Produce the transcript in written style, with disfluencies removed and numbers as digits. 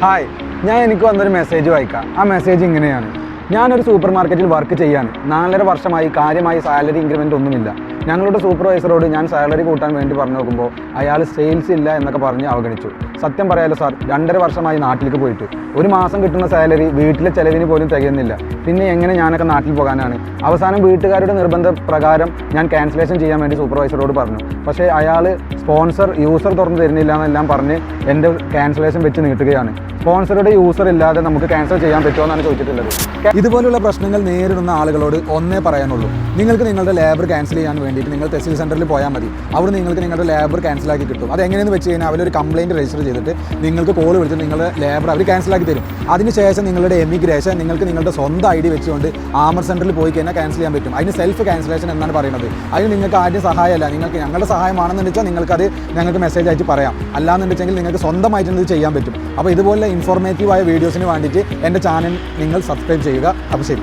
Hi, എനിക്ക് വന്നൊരു message വായിക്കാം. ആ മെസ്സേജ് ഇങ്ങനെയാണ്: ഞാനൊരു സൂപ്പർ മാർക്കറ്റിൽ വർക്ക് ചെയ്യാണ്. 4.5 വർഷമായി കാര്യമായി സാലറി ഇൻക്രിമെൻ്റ് ഒന്നുമില്ല. ഞങ്ങളുടെ സൂപ്പർവൈസറോട് ഞാൻ സാലറി കൂട്ടാൻ വേണ്ടി പറഞ്ഞു നോക്കുമ്പോൾ അയാൾ സെയിൽസ് ഇല്ല എന്നൊക്കെ പറഞ്ഞ് അവഗണിച്ചു. സത്യം പറയാലോ സാർ, 2.5 വർഷമായി നാട്ടിലേക്ക് പോയിട്ട് ഒരു മാസം കിട്ടുന്ന സാലറി വീട്ടിലെ ചെലവിന് പോലും തികയുന്നില്ല. പിന്നെ എങ്ങനെ ഞാനൊക്കെ നാട്ടിൽ പോകാനാണ്? അവസാനം വീട്ടുകാരുടെ നിർബന്ധ പ്രകാരം ഞാൻ ക്യാൻസലേഷൻ ചെയ്യാൻ വേണ്ടി സൂപ്പർവൈസറോട് പറഞ്ഞു. പക്ഷേ അയാൾ സ്പോൺസർ യൂസർ തുറന്നു തരുന്നില്ല എന്നെല്ലാം പറഞ്ഞ് എൻ്റെ ക്യാൻസലേഷൻ വെച്ച് നീട്ടുകയാണ്. സ്പോൺസറുടെ യൂസർ ഇല്ലാതെ നമുക്ക് ക്യാൻസൽ ചെയ്യാൻ പറ്റുമോ എന്നാണ് ചോദിച്ചിട്ടുള്ളത്. ഇതുപോലുള്ള പ്രശ്നങ്ങൾ നേരിടുന്ന ആളുകളോട് ഒന്നേ പറയാനുള്ളൂ: നിങ്ങൾക്ക് നിങ്ങളുടെ ലേബർ ക്യാൻസൽ ചെയ്യാൻ വേണ്ടിയിട്ട് നിങ്ങൾ തഹസീൽ സെൻറ്ററിൽ പോയാൽ മതി. അവിടെ നിങ്ങൾക്ക് നിങ്ങളുടെ ലേബർ ക്യാൻസലാക്കി കിട്ടും. അത് എങ്ങനെയെന്ന് വെച്ച് കഴിഞ്ഞാൽ അവരൊരു കംപ്ലയിൻറ്റ് രജിസ്റ്റർ ചെയ്തിട്ട് നിങ്ങൾക്ക് കോൾ വിളിച്ച് നിങ്ങളുടെ ലേബർ അവർ ക്യാൻസലാക്കി തരും. അതിനുശേഷം നിങ്ങളുടെ എമിഗ്രേഷൻ നിങ്ങൾക്ക് നിങ്ങളുടെ സ്വന്തം ID വെച്ചുകൊണ്ട് ആമർ സെൻറ്ററിൽ പോയി കഴിഞ്ഞാൽ ക്യാൻസൽ ചെയ്യാൻ പറ്റും. അതിന് സെൽഫ് ക്യാൻസലേഷൻ എന്നാണ് പറയുന്നത്. അതിന് നിങ്ങൾക്ക് ആദ്യം സഹായമല്ല, നിങ്ങൾക്ക് ഞങ്ങളുടെ സഹായമാണെന്ന് വെച്ചാൽ നിങ്ങൾക്കത് ഞങ്ങൾക്ക് മെസ്സേജ് അയച്ച് പറയാം. അല്ലാന്നുണ്ടെങ്കിൽ നിങ്ങൾക്ക് സ്വന്തമായിട്ട് ഇത് ചെയ്യാൻ പറ്റും. അപ്പോൾ ഇതുപോലെ ഇൻഫോർമേറ്റീവായ വീഡിയോസിന് വേണ്ടിയിട്ട് എൻ്റെ ചാനൽ നിങ്ങൾ സബ്സ്ക്രൈബ് ചെയ്യുക. അപ്പോൾ ശരി.